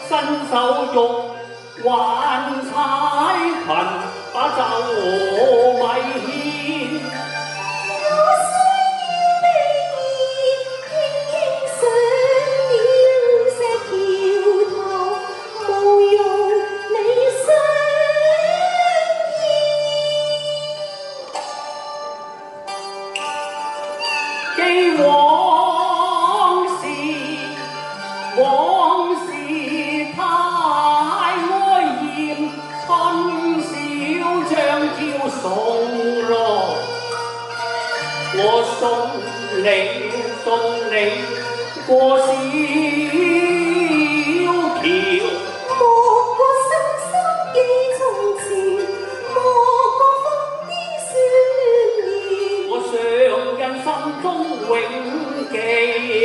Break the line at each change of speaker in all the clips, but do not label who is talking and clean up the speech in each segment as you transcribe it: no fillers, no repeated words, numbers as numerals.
伸手欲還踩勤，把酒米獻。
我需要避輕輕上了石橋頭，無容你相牽。
記往事太哀豔，春宵將挑送咯。我送你過小橋，
莫過深深記從前，莫過風啲宣言。
我常人心中永記念。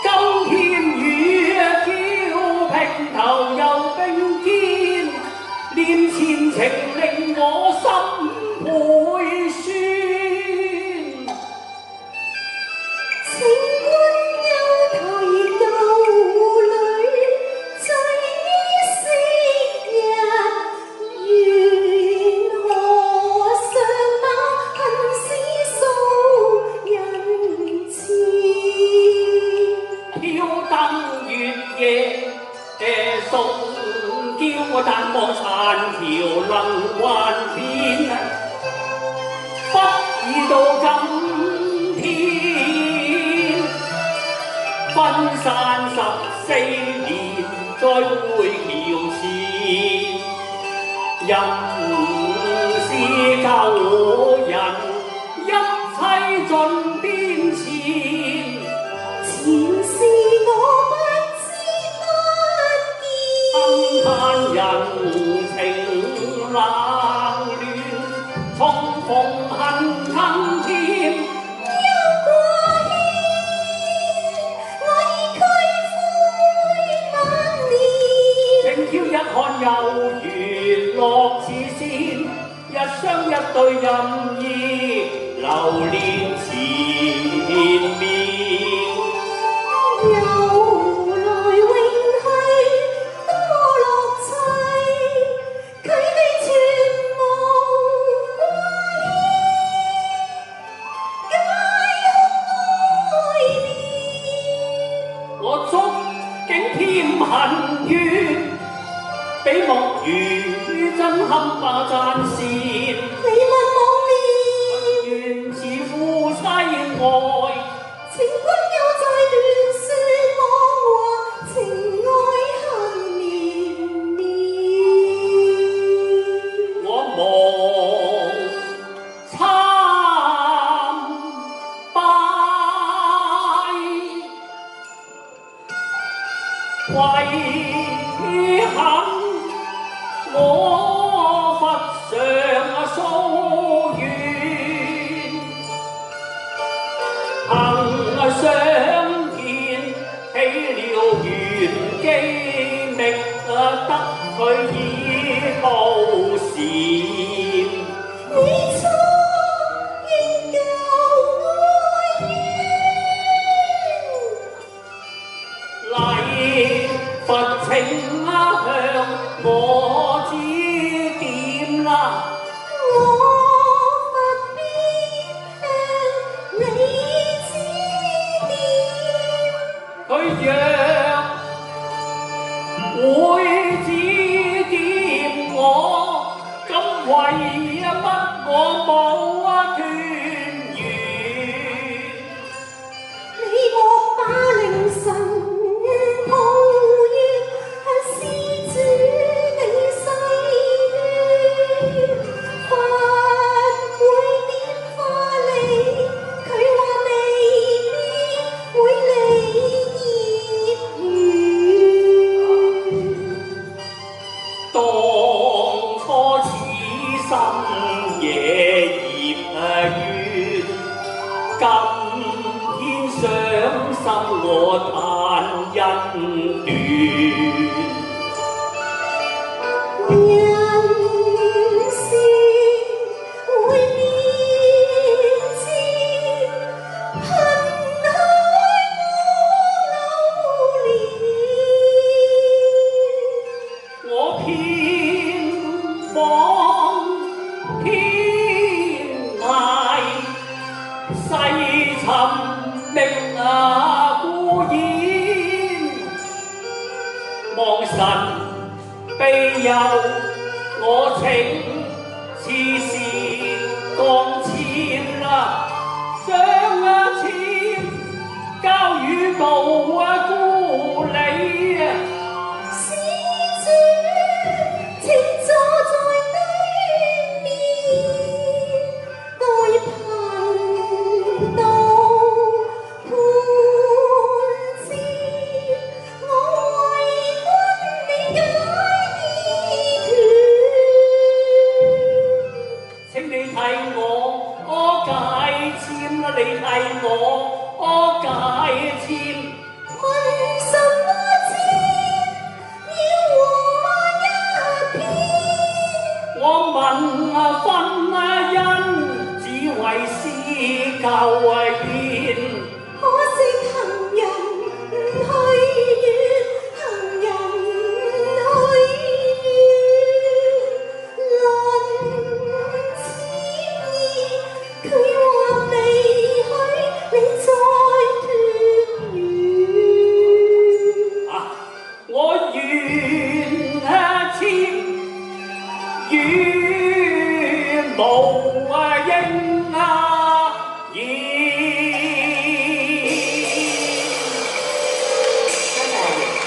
今天雨嬌平頭又並肩，念前情令我心倍酸。
情君又提舊侶，醉於昔日，緣何尚把恨史訴人前。
挑燈月夜送嬌，但望殘橋能還遍，不已到今天，分散14年再會橋前，人是舊人，一切盡變遷。
前事我不知不見，
嘆人情冷暖，重逢恨更添。
憂過牽，我已區灰冷面。
情挑一看有緣樂似仙，一雙一對任意流連纏綿。
由來永去多樂趣，佢哋全無歸依，皆欲愛戀。
我觸景添恨怨，比莫如真堪把讚羨。
你問我念，
緣似夫妻愛，
情君又在亂說謊話，情愛恨綿綿。
我無參拜，為恨我佛上疏遠，幸相見起了緣機覓，得佢已報時。
你初應舊愛戀，
禮佛請向我指點啦。
我佛必向你指點。
佢若會指點我，咁為乜我冇斷緣？
你莫把凌晨抱怨，向施主你誓願，佛會拈花你，佢話未必會理業緣。
當初此心野葉望神庇佑，我請此事降簽啦，將簽交與道官。